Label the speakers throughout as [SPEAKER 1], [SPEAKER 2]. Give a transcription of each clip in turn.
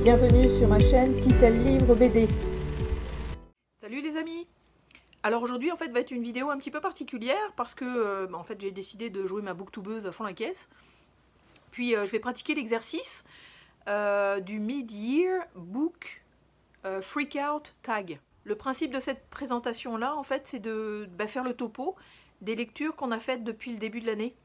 [SPEAKER 1] Bienvenue sur ma chaîne Titel Livre BD.
[SPEAKER 2] Salut les amis! Alors aujourd'hui en fait va être une vidéo un petit peu particulière parce que en fait j'ai décidé de jouer ma booktubeuse à fond la caisse. Puis je vais pratiquer l'exercice du Mid-Year Book Freakout Tag. Le principe de cette présentation là en fait c'est de faire le topo des lectures qu'on a faites depuis le début de l'année.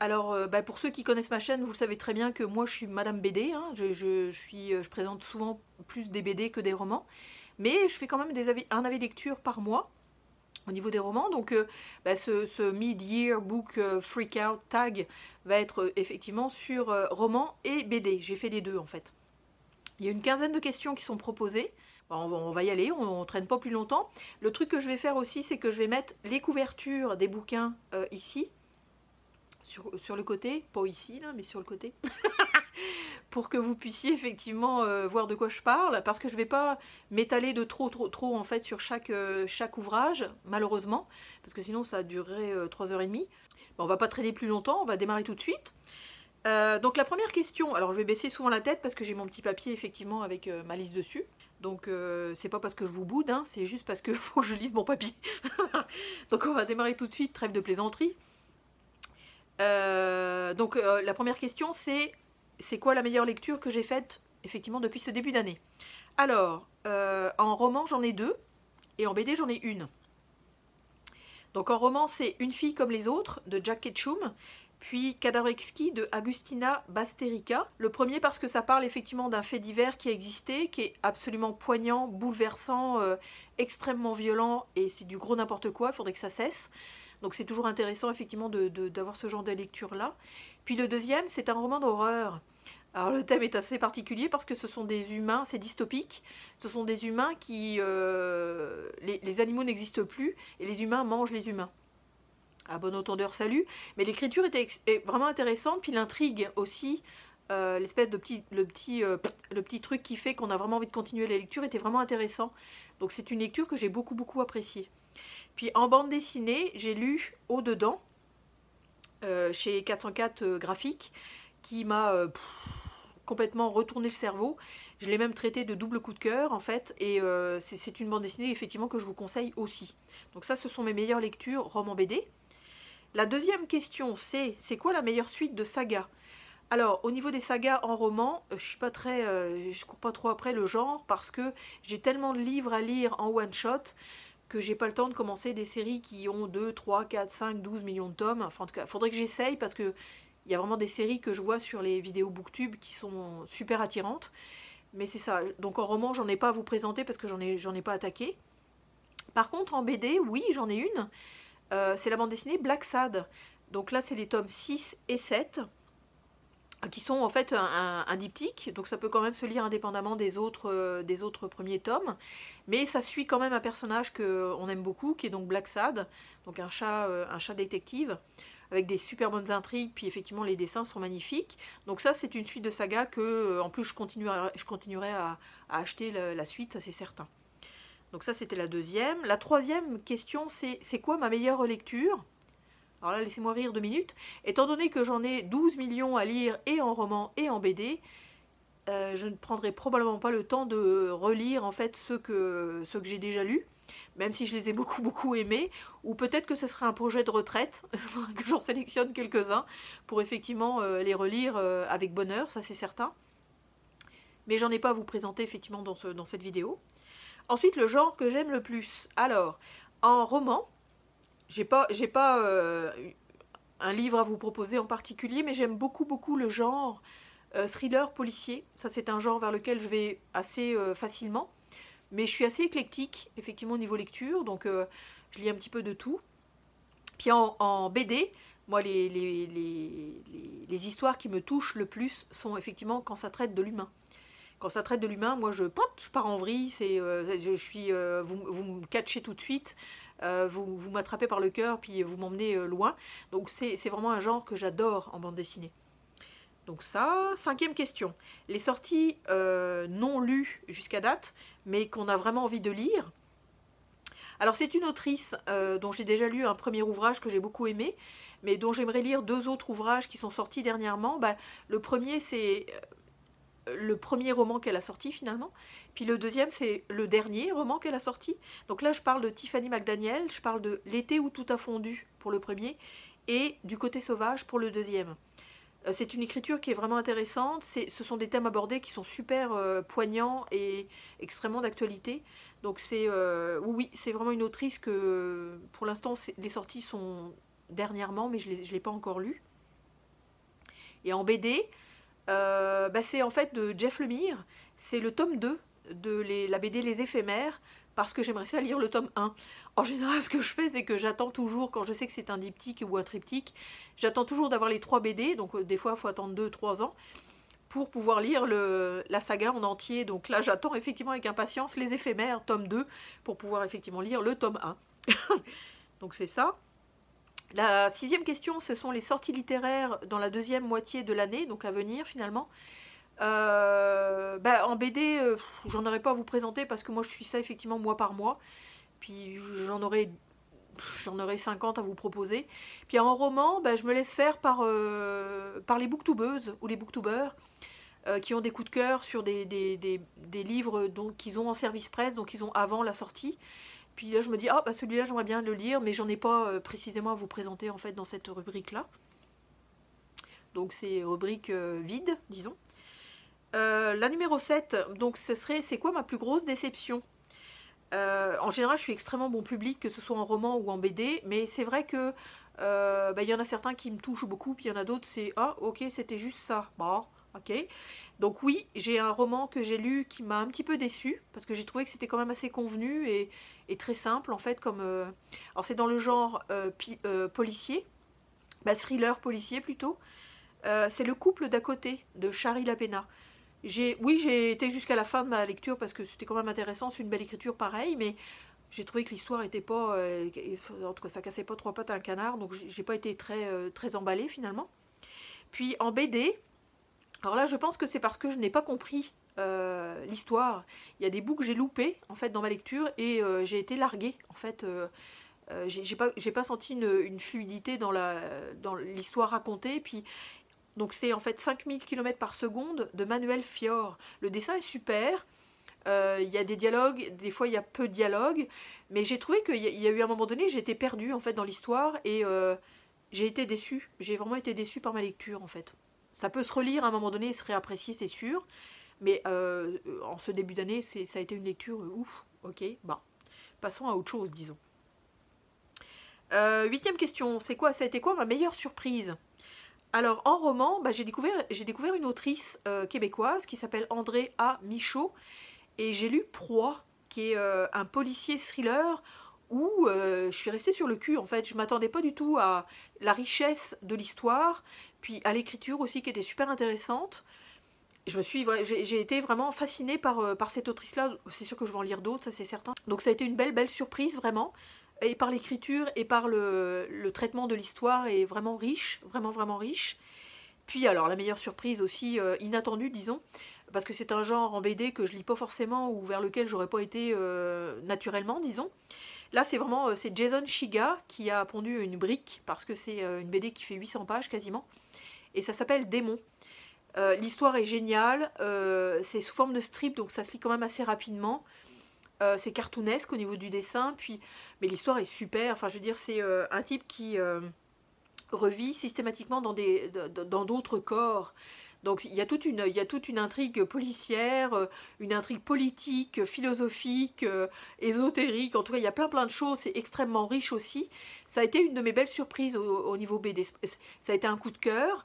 [SPEAKER 2] Alors, pour ceux qui connaissent ma chaîne, vous le savez très bien que moi je suis Madame BD, hein. Je présente souvent plus des BD que des romans, mais je fais quand même un avis lecture par mois au niveau des romans, donc ce Mid-Year Book Freakout Tag va être effectivement sur romans et BD, j'ai fait les deux en fait. Il y a une quinzaine de questions qui sont proposées, on va y aller, on ne traîne pas plus longtemps. Le truc que je vais faire aussi, c'est que je vais mettre les couvertures des bouquins ici, sur le côté, pas ici là, mais sur le côté, pour que vous puissiez effectivement voir de quoi je parle, parce que je ne vais pas m'étaler de trop en fait sur chaque ouvrage, malheureusement, parce que sinon ça durerait 3h30. On va pas traîner plus longtemps, on va démarrer tout de suite. Donc la première question, alors je vais baisser souvent la tête parce que j'ai mon petit papier effectivement avec ma liste dessus. Donc c'est pas parce que je vous boude, hein, c'est juste parce qu'il faut que je lise mon papier. Donc on va démarrer tout de suite, trêve de plaisanterie. La première question c'est quoi la meilleure lecture que j'ai faite effectivement depuis ce début d'année. Alors en roman j'en ai deux et en BD j'en ai une. Donc en roman c'est Une fille comme les autres de Jack Ketchum, puis Cadavreschi de Agustina Basterica. Le premier parce que ça parle effectivement d'un fait divers qui a existé, qui est absolument poignant, bouleversant, extrêmement violent et c'est du gros n'importe quoi, il faudrait que ça cesse. Donc c'est toujours intéressant effectivement d'avoir ce genre de lecture là. Puis le deuxième c'est un roman d'horreur. Alors le thème est assez particulier parce que ce sont des humains, c'est dystopique, ce sont des humains qui... les animaux n'existent plus et les humains mangent les humains. À bon entendeur, salut. Mais l'écriture est vraiment intéressante, puis l'intrigue aussi, l'espèce de le petit truc qui fait qu'on a vraiment envie de continuer la lecture était vraiment intéressant. Donc c'est une lecture que j'ai beaucoup appréciée. Puis en bande dessinée, j'ai lu Au-dedans, chez 404 Graphiques, qui m'a complètement retourné le cerveau. Je l'ai même traité de double coup de cœur en fait, et c'est une bande dessinée effectivement que je vous conseille aussi. Donc ça, ce sont mes meilleures lectures, romans BD. La deuxième question, c'est quoi la meilleure suite de saga? Alors, au niveau des sagas en roman, je cours pas trop après le genre parce que j'ai tellement de livres à lire en one shot que j'ai pas le temps de commencer des séries qui ont 2, 3, 4, 5, 12 millions de tomes. Enfin, en tout cas, il faudrait que j'essaye parce que il y a vraiment des séries que je vois sur les vidéos booktube qui sont super attirantes. Mais c'est ça. Donc en roman, j'en ai pas à vous présenter parce que j'en ai pas attaqué. Par contre, en BD, oui, j'en ai une. C'est la bande dessinée Black Sad. Donc là, c'est les tomes 6 et 7 qui sont en fait un diptyque, donc ça peut quand même se lire indépendamment des autres premiers tomes, mais ça suit quand même un personnage qu'on aime beaucoup, qui est donc Black Sad, donc un chat détective, avec des super bonnes intrigues, puis effectivement les dessins sont magnifiques. Donc ça c'est une suite de saga que, en plus je continuerai à acheter la suite, ça c'est certain. Donc ça c'était la deuxième. La troisième question c'est quoi ma meilleure lecture? Alors là, laissez-moi rire 2 minutes. Étant donné que j'en ai 12 millions à lire et en roman et en BD, je ne prendrai probablement pas le temps de relire en fait ceux que j'ai déjà lus, même si je les ai beaucoup aimés, ou peut-être que ce sera un projet de retraite, que j'en sélectionne quelques-uns pour effectivement les relire avec bonheur, ça c'est certain. Mais j'en ai pas à vous présenter effectivement dans cette vidéo. Ensuite, le genre que j'aime le plus. Alors, en roman, j'ai pas un livre à vous proposer en particulier, mais j'aime beaucoup le genre thriller policier. Ça c'est un genre vers lequel je vais assez facilement, mais je suis assez éclectique effectivement au niveau lecture, donc je lis un petit peu de tout. Puis en BD, moi les histoires qui me touchent le plus sont effectivement quand ça traite de l'humain. Quand ça traite de l'humain, moi je pars en vrille, vous me catchez tout de suite, vous m'attrapez par le cœur, puis vous m'emmenez loin. Donc c'est vraiment un genre que j'adore en bande dessinée. Donc ça, cinquième question. Les sorties non lues jusqu'à date, mais qu'on a vraiment envie de lire. Alors c'est une autrice dont j'ai déjà lu un premier ouvrage que j'ai beaucoup aimé, mais dont j'aimerais lire 2 autres ouvrages qui sont sortis dernièrement. Le premier c'est le premier roman qu'elle a sorti finalement. Puis le deuxième, c'est le dernier roman qu'elle a sorti. Donc là, je parle de Tiffany McDaniel, je parle de L'été où tout a fondu pour le premier, et Du côté sauvage pour le deuxième. C'est une écriture qui est vraiment intéressante, ce sont des thèmes abordés qui sont super poignants et extrêmement d'actualité. Donc oui, c'est vraiment une autrice que pour l'instant les sorties sont dernièrement, mais je ne l'ai pas encore lue. Et en BD, c'est en fait de Jeff Lemire, c'est le tome 2 de la BD Les Éphémères, parce que j'aimerais ça lire le tome 1. En général, ce que je fais, c'est que j'attends toujours, quand je sais que c'est un diptyque ou un triptyque, j'attends toujours d'avoir les 3 BD, donc des fois il faut attendre 2-3 ans, pour pouvoir lire la saga en entier. Donc là, j'attends effectivement avec impatience Les Éphémères, tome 2, pour pouvoir effectivement lire le tome 1. Donc c'est ça. La 6e question, ce sont les sorties littéraires dans la deuxième moitié de l'année, donc à venir finalement. En BD, j'en aurais pas à vous présenter parce que moi je suis ça effectivement mois par mois. Puis j'en aurai 50 à vous proposer. Puis en roman, je me laisse faire par les booktubeuses ou les booktubeurs qui ont des coups de cœur sur des livres qu'ils ont en service presse, donc ils ont avant la sortie. Puis là je me dis, celui-là j'aimerais bien le lire, mais j'en ai pas précisément à vous présenter en fait dans cette rubrique-là. Donc c'est rubrique vide, disons. La numéro 7, donc c'est quoi ma plus grosse déception? En général, je suis extrêmement bon public, que ce soit en roman ou en BD, mais c'est vrai que y en a certains qui me touchent beaucoup, puis il y en a d'autres, c'est « Ah, ok, c'était juste ça. » Bon, ok. Donc oui, j'ai un roman que j'ai lu qui m'a un petit peu déçue, parce que j'ai trouvé que c'était quand même assez convenu et très simple, en fait, comme... Alors c'est dans le genre policier, thriller policier plutôt. C'est Le couple d'à côté, de Shari Lapena. J'ai été jusqu'à la fin de ma lecture parce que c'était quand même intéressant, c'est une belle écriture pareil, mais j'ai trouvé que l'histoire était pas, en tout cas ça cassait pas 3 pattes à un canard, donc j'ai pas été très emballée finalement. Puis en BD, alors là je pense que c'est parce que je n'ai pas compris l'histoire. Il y a des bouts que j'ai loupés en fait dans ma lecture et j'ai été larguée en fait. J'ai pas senti une fluidité dans l'histoire racontée, puis donc c'est en fait 5000 km par seconde de Manuel Fior. Le dessin est super, il y a des dialogues, des fois il y a peu de dialogues, mais j'ai trouvé qu'il y a eu un moment donné, j'étais perdue en fait dans l'histoire et j'ai été déçue. J'ai vraiment été déçue par ma lecture en fait. Ça peut se relire à un moment donné et se réapprécier, c'est sûr, mais en ce début d'année, ça a été une lecture ouf, ok, passons à autre chose, disons. 8e question, ça a été quoi ma meilleure surprise? Alors, en roman, j'ai découvert une autrice québécoise qui s'appelle André A. Michaud. Et j'ai lu Proie, qui est un policier thriller où je suis restée sur le cul. En fait, je ne m'attendais pas du tout à la richesse de l'histoire, puis à l'écriture aussi qui était super intéressante. J'ai été vraiment fascinée par cette autrice-là. C'est sûr que je vais en lire d'autres, ça c'est certain. Donc ça a été une belle surprise, vraiment. Et par l'écriture et par le traitement de l'histoire est vraiment riche, vraiment riche. Puis alors la meilleure surprise aussi inattendue disons, parce que c'est un genre en BD que je lis pas forcément ou vers lequel j'aurais pas été naturellement disons. Là c'est Jason Shiga qui a pondu une brique parce que c'est une BD qui fait 800 pages quasiment et ça s'appelle Démon. L'histoire est géniale, c'est sous forme de strip donc ça se lit quand même assez rapidement. C'est cartoonesque au niveau du dessin, mais l'histoire est super. Enfin, je veux dire, c'est un type qui revit systématiquement dans d'autres corps. Donc, il y a toute une intrigue policière, une intrigue politique, philosophique, ésotérique. En tout cas, il y a plein de choses. C'est extrêmement riche aussi. Ça a été une de mes belles surprises au niveau BD. Ça a été un coup de cœur.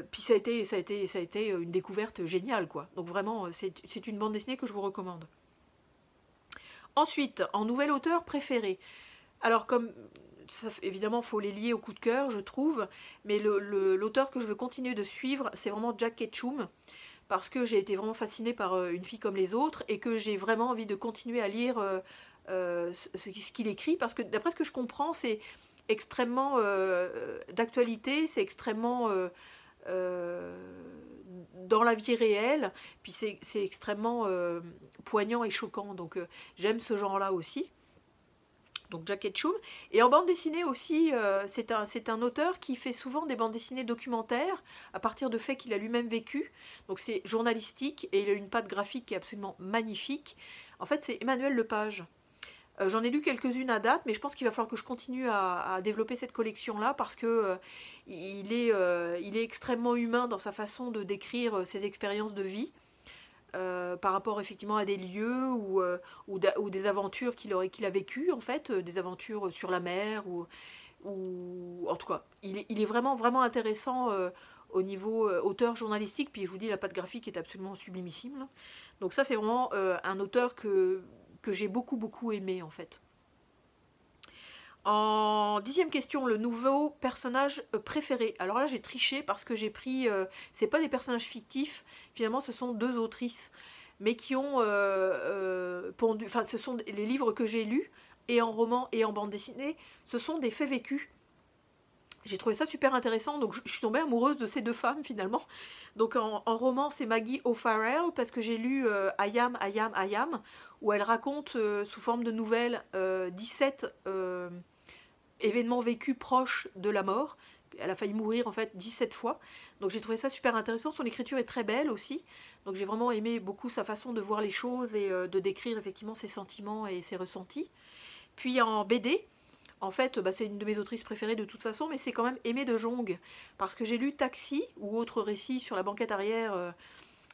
[SPEAKER 2] Puis ça a été une découverte géniale, quoi. Donc vraiment, c'est une bande dessinée que je vous recommande. Ensuite, en nouvel auteur préféré. Alors comme, évidemment, il faut les lier au coup de cœur, je trouve, mais l'auteur que je veux continuer de suivre, c'est vraiment Jack Ketchum, parce que j'ai été vraiment fascinée par Une fille comme les autres, et que j'ai vraiment envie de continuer à lire ce qu'il écrit, parce que d'après ce que je comprends, c'est extrêmement d'actualité, c'est extrêmement... dans la vie réelle, puis c'est extrêmement poignant et choquant, donc j'aime ce genre-là aussi. donc Jack Ketchum. Et en bande dessinée aussi, c'est un auteur qui fait souvent des bandes dessinées documentaires à partir de faits qu'il a lui-même vécu. Donc c'est journalistique et il a une patte graphique qui est absolument magnifique. En fait, c'est Emmanuel Lepage. J'en ai lu quelques-unes à date, mais je pense qu'il va falloir que je continue à développer cette collection-là parce que il est extrêmement humain dans sa façon de décrire ses expériences de vie. Par rapport effectivement à des lieux ou des aventures qu'il a vécues en fait, des aventures sur la mer ou en tout cas, il est vraiment, vraiment intéressant au niveau auteur journalistique, puis je vous dis la patte graphique est absolument sublimissime. Là. Donc ça c'est vraiment un auteur que j'ai beaucoup, beaucoup aimé en fait. En 10e question, le nouveau personnage préféré. Alors là, j'ai triché parce que j'ai pris... c'est pas des personnages fictifs, finalement, ce sont 2 autrices, mais qui ont pondu... Enfin, ce sont les livres que j'ai lus, et en roman et en bande dessinée, ce sont des faits vécus. J'ai trouvé ça super intéressant, donc je suis tombée amoureuse de ces 2 femmes, finalement. Donc en roman, c'est Maggie O'Farrell, parce que j'ai lu Ayam, Ayam, Ayam, où elle raconte sous forme de nouvelles 17... événements vécus proches de la mort. Elle a failli mourir en fait 17 fois. Donc j'ai trouvé ça super intéressant. Son écriture est très belle aussi. Donc j'ai vraiment aimé beaucoup sa façon de voir les choses et de décrire effectivement ses sentiments et ses ressentis. Puis en BD, en fait, c'est une de mes autrices préférées de toute façon, mais c'est quand même Aimée de Jong. Parce que j'ai lu Taxi, ou autre récit sur la banquette arrière,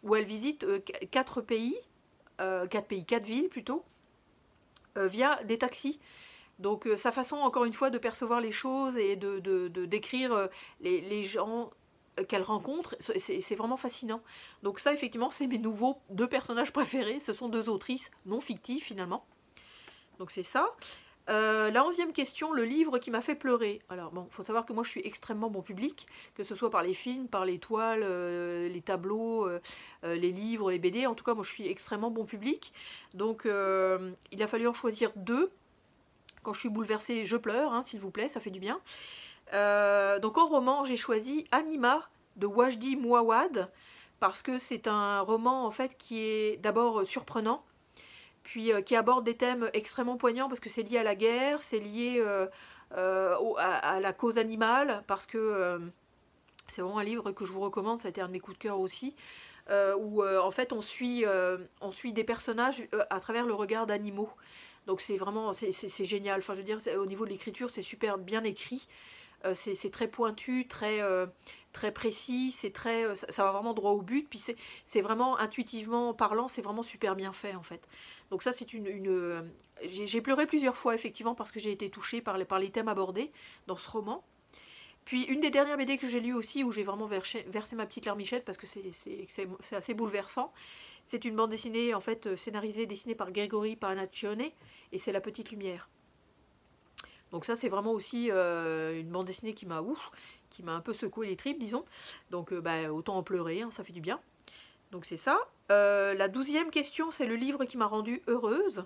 [SPEAKER 2] où elle visite 4 pays, 4 villes plutôt, via des taxis. Donc sa façon, encore une fois, de percevoir les choses et de décrire les gens qu'elle rencontre, c'est vraiment fascinant. Donc ça, effectivement, c'est mes nouveaux 2 personnages préférés. Ce sont 2 autrices non fictives, finalement. Donc c'est ça. La 11e question, le livre qui m'a fait pleurer. Alors bon, il faut savoir que moi, je suis extrêmement bon public, que ce soit par les films, par les toiles, les tableaux, les livres, les BD. En tout cas, moi, je suis extrêmement bon public. Donc il a fallu en choisir 2. Quand je suis bouleversée, je pleure, hein, s'il vous plaît, ça fait du bien. Donc en roman, j'ai choisi Anima de Wajdi Mouawad, parce que c'est un roman en fait qui est d'abord surprenant, puis qui aborde des thèmes extrêmement poignants, parce que c'est lié à la guerre, c'est lié à la cause animale, parce que c'est vraiment un livre que je vous recommande, ça a été un de mes coups de cœur aussi, où en fait on suit des personnages à travers le regard d'animaux. Donc c'est vraiment, c'est génial. Enfin, je veux dire, au niveau de l'écriture, c'est super bien écrit. C'est très pointu, très précis. Ça va vraiment droit au but. Puis c'est vraiment intuitivement parlant, c'est vraiment super bien fait en fait. Donc ça, c'est j'ai pleuré plusieurs fois effectivement parce que j'ai été touchée par les thèmes abordés dans ce roman. Puis une des dernières BD que j'ai lues aussi, où j'ai vraiment versé ma petite larmichette parce que c'est assez bouleversant. C'est une bande dessinée en fait scénarisée, dessinée par Gregory Paranaccione, et c'est La Petite Lumière. Donc ça c'est vraiment aussi une bande dessinée qui m'a un peu secoué les tripes, disons. Donc autant en pleurer, hein, ça fait du bien. Donc c'est ça. La 12e question, c'est le livre qui m'a rendue heureuse.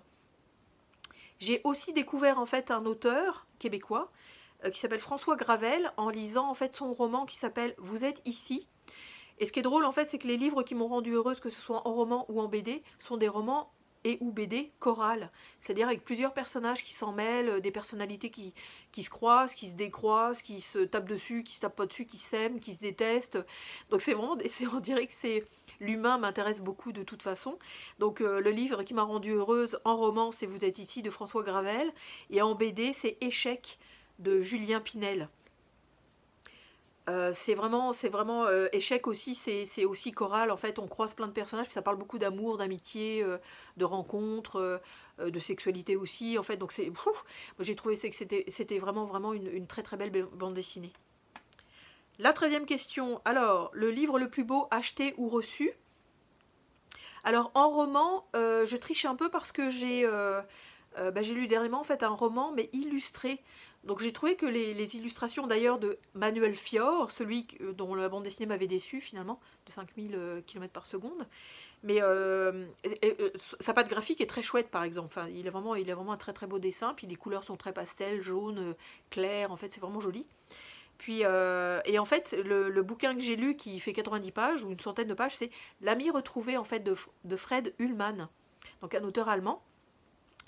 [SPEAKER 2] J'ai aussi découvert en fait un auteur québécois qui s'appelle François Gravel, en lisant en fait son roman qui s'appelle Vous êtes ici. Et ce qui est drôle en fait, c'est que les livres qui m'ont rendue heureuse, que ce soit en roman ou en BD, sont des romans et ou BD chorales, c'est-à-dire avec plusieurs personnages qui s'en mêlent, des personnalités qui se croisent, qui se décroisent, qui se tapent dessus, qui se tapent pas dessus, qui s'aiment, qui se détestent. Donc c'est vraiment, on dirait que l'humain m'intéresse beaucoup de toute façon. Donc le livre qui m'a rendue heureuse en roman, c'est Vous êtes ici de François Gravel, et en BD, c'est Échec de Julien Pinel. C'est vraiment Échec aussi, c'est aussi choral. En fait, on croise plein de personnages, puis ça parle beaucoup d'amour, d'amitié, de rencontres, de sexualité aussi. En fait, donc moi j'ai trouvé que c'était vraiment une très très belle bande dessinée. La 13e question. Alors, le livre le plus beau acheté ou reçu. Alors en roman, je triche un peu parce que j'ai lu dernièrement en fait un roman mais illustré. Donc j'ai trouvé que les illustrations d'ailleurs de Manuel Fior, celui dont la bande dessinée m'avait déçu finalement, de 5000 km par seconde, mais sa patte graphique est très chouette par exemple. Enfin, il a vraiment un très très beau dessin, puis les couleurs sont très pastel, jaune, clair, en fait c'est vraiment joli. Puis, et en fait, le bouquin que j'ai lu qui fait 90 pages, ou une centaine de pages, c'est L'ami retrouvé en fait de Fred Ullmann, donc un auteur allemand.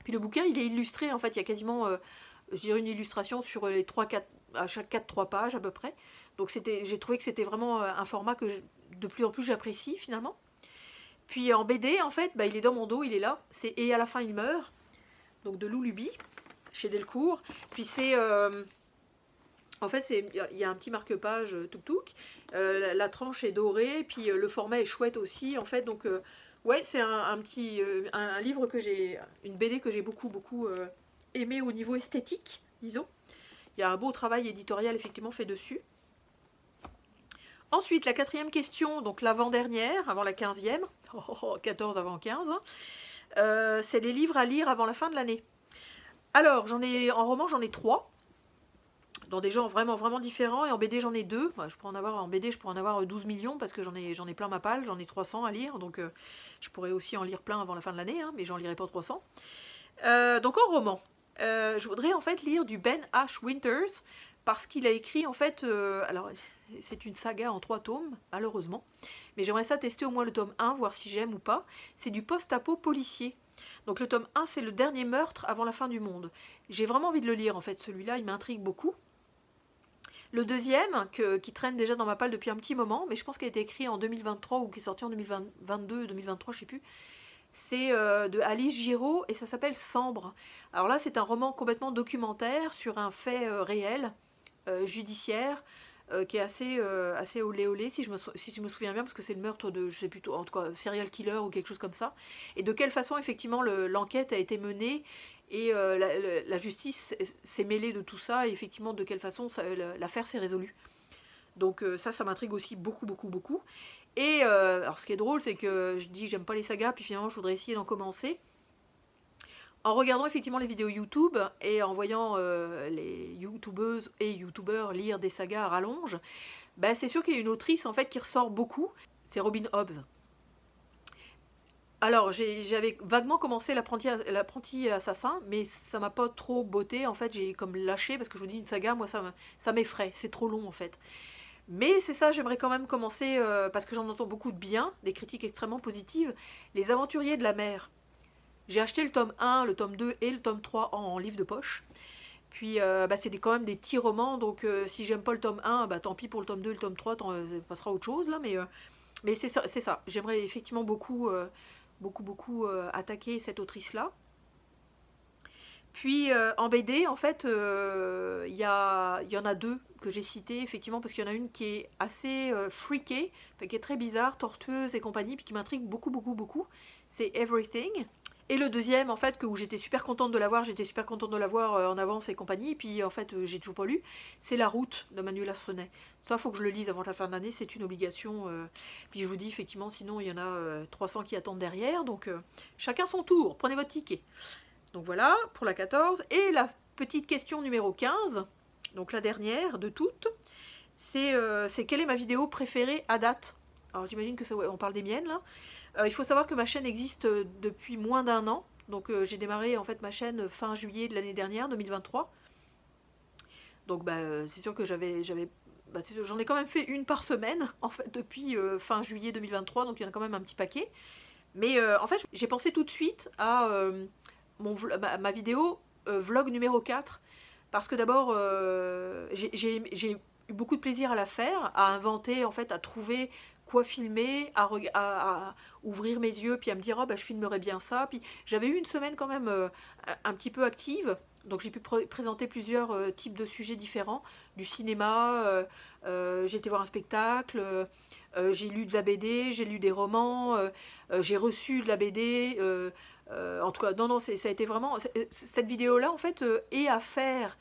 [SPEAKER 2] Puis le bouquin, il est illustré, en fait, il y a quasiment, je dirais, une illustration sur les 3-4, à chaque 4-3 pages à peu près. Donc j'ai trouvé que c'était vraiment un format que de plus en plus j'apprécie finalement. Puis en BD, en fait, bah, il est dans mon dos, il est là. C'est Et à la fin il meurt, donc de Lou Luby, chez Delcourt. Puis c'est... en fait, il y a un petit marque-page tuk-tuk. La tranche est dorée, puis le format est chouette aussi, en fait. Donc, ouais, c'est un livre que j'ai... Une BD que j'ai beaucoup aimé au niveau esthétique, disons. Il y a un beau travail éditorial, effectivement, fait dessus. Ensuite, la 4e question, donc l'avant-dernière, avant la 15e. 14 avant 15. C'est les livres à lire avant la fin de l'année. Alors, en roman, j'en ai 3. Dans des genres vraiment différents, et en BD j'en ai 2. En BD je pourrais en avoir 12 millions parce que j'en ai plein ma palle, j'en ai 300 à lire, donc je pourrais aussi en lire plein avant la fin de l'année, hein, mais j'en lirai pas 300. Donc en roman, je voudrais en fait lire du Ben H. Winters, parce qu'il a écrit en fait, alors c'est une saga en 3 tomes, malheureusement, mais j'aimerais ça tester au moins le tome 1, voir si j'aime ou pas. C'est du post-apo policier. Donc le tome 1 c'est le dernier meurtre avant la fin du monde. J'ai vraiment envie de le lire en fait, celui-là il m'intrigue beaucoup. Le deuxième, qui traîne déjà dans ma palle depuis un petit moment, mais je pense qu'il a été écrit en 2023 ou qui est sorti en 2022, 2023, je sais plus, c'est de Alice Giraud et ça s'appelle Sambre. Alors là, c'est un roman complètement documentaire sur un fait réel, judiciaire, qui est assez olé olé, si je me souviens bien, parce que c'est le meurtre de, je sais plus, en tout cas, serial killer ou quelque chose comme ça. Et de quelle façon, effectivement, l'enquête a été menée. Et la justice s'est mêlée de tout ça, et effectivement de quelle façon l'affaire s'est résolue. Donc ça m'intrigue aussi beaucoup. Et alors ce qui est drôle, c'est que je dis j'aime pas les sagas, puis finalement je voudrais essayer d'en commencer. En regardant effectivement les vidéos YouTube, et en voyant les youtubeuses et youtubeurs lire des sagas à rallonge, ben, c'est sûr qu'il y a une autrice en fait qui ressort beaucoup, c'est Robin Hobbs. Alors, j'avais vaguement commencé l'apprenti assassin, mais ça m'a pas trop botté. En fait, j'ai comme lâché, parce que je vous dis, une saga, moi, ça m'effraie. C'est trop long, en fait. Mais c'est ça, j'aimerais quand même commencer, parce que j'en entends beaucoup de bien, des critiques extrêmement positives. Les Aventuriers de la mer. J'ai acheté le tome 1, le tome 2 et le tome 3 en livre de poche. Puis, bah, c'est quand même des petits romans, donc si j'aime pas le tome 1, bah, tant pis pour le tome 2 et le tome 3, passera à autre chose, là. Mais c'est ça. J'aimerais effectivement beaucoup attaquer cette autrice-là. Puis en BD, en fait, il y en a 2 que j'ai citées, effectivement, parce qu'il y en a une qui est assez freakée, enfin, qui est très bizarre, tortueuse et compagnie, puis qui m'intrigue beaucoup. C'est Everything. Et le deuxième, en fait, où j'étais super contente de l'avoir, en avance et compagnie, puis en fait, j'ai toujours pas lu, c'est La Route de Manuel Astrenet. Ça, faut que je le lise avant la fin de l'année, c'est une obligation. Puis je vous dis, effectivement, sinon, il y en a 300 qui attendent derrière, donc chacun son tour, prenez votre ticket. Donc voilà, pour la 14. Et la petite question numéro 15, donc la dernière de toutes, c'est quelle est ma vidéo préférée à date? Alors j'imagine que on parle des miennes, là. Il faut savoir que ma chaîne existe depuis moins d'1 an. Donc j'ai démarré en fait ma chaîne fin juillet de l'année dernière, 2023. Donc bah, c'est sûr que j'en ai quand même fait une par semaine en fait depuis fin juillet 2023, donc il y en a quand même un petit paquet. Mais en fait j'ai pensé tout de suite à ma vidéo vlog numéro 4, parce que d'abord j'ai eu beaucoup de plaisir à la faire, à inventer, en fait, à trouver quoi filmer, à ouvrir mes yeux, puis à me dire oh, bah, je filmerais bien ça. Puis j'avais eu une semaine quand même un petit peu active, donc j'ai pu présenter plusieurs types de sujets différents, du cinéma, j'ai été voir un spectacle, j'ai lu de la BD, j'ai lu des romans, j'ai reçu de la BD, en tout cas, non, ça a été vraiment... Cette vidéo-là, en fait, est à faire,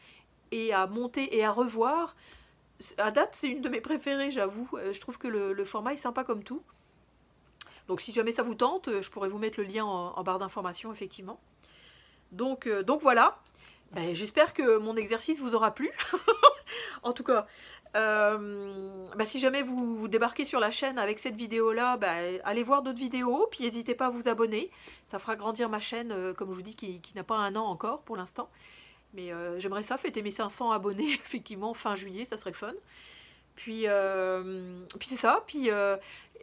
[SPEAKER 2] et à monter, et à revoir. À date, c'est une de mes préférées, j'avoue. Je trouve que le format est sympa comme tout. Donc, si jamais ça vous tente, je pourrais vous mettre le lien en barre d'informations, effectivement. Donc voilà. Ben, j'espère que mon exercice vous aura plu. En tout cas... bah, si jamais vous débarquez sur la chaîne avec cette vidéo là, bah, allez voir d'autres vidéos, puis n'hésitez pas à vous abonner, ça fera grandir ma chaîne, comme je vous dis, qui n'a pas 1 an encore pour l'instant, mais j'aimerais ça fêter mes 500 abonnés effectivement fin juillet, ça serait le fun. Puis c'est ça, puis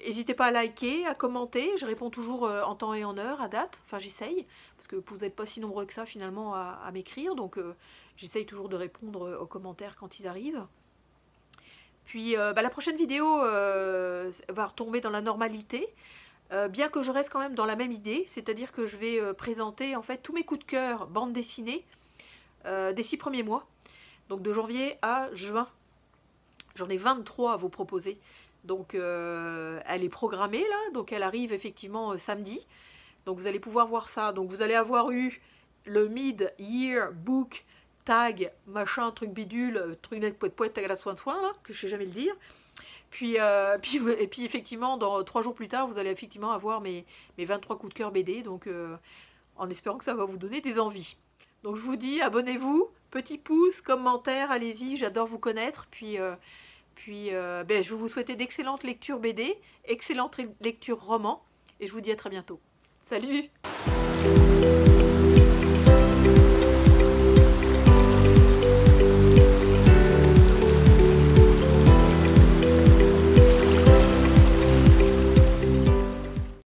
[SPEAKER 2] N'hésitez pas à liker, à commenter, je réponds toujours en temps et en heure, à date, enfin j'essaye, parce que vous n'êtes pas si nombreux que ça finalement à m'écrire, donc j'essaye toujours de répondre aux commentaires quand ils arrivent. Puis la prochaine vidéo va retomber dans la normalité, bien que je reste quand même dans la même idée, c'est-à-dire que je vais présenter en fait tous mes coups de cœur bande dessinée des 6 premiers mois, donc de janvier à juin. J'en ai 23 à vous proposer. Donc elle est programmée là, donc elle arrive effectivement samedi. Donc vous allez pouvoir voir ça. Donc vous allez avoir eu le mid-year book tag, machin, truc bidule, truc net poète poète, tag à la soin là, que je sais jamais le dire. Puis, et puis effectivement, dans 3 jours plus tard, vous allez effectivement avoir mes 23 coups de cœur BD. Donc en espérant que ça va vous donner des envies. Donc je vous dis, abonnez-vous, petit pouce, commentaire, allez-y, j'adore vous connaître. Puis je vais vous souhaiter d'excellentes lectures BD, excellentes lectures romans, et je vous dis à très bientôt. Salut!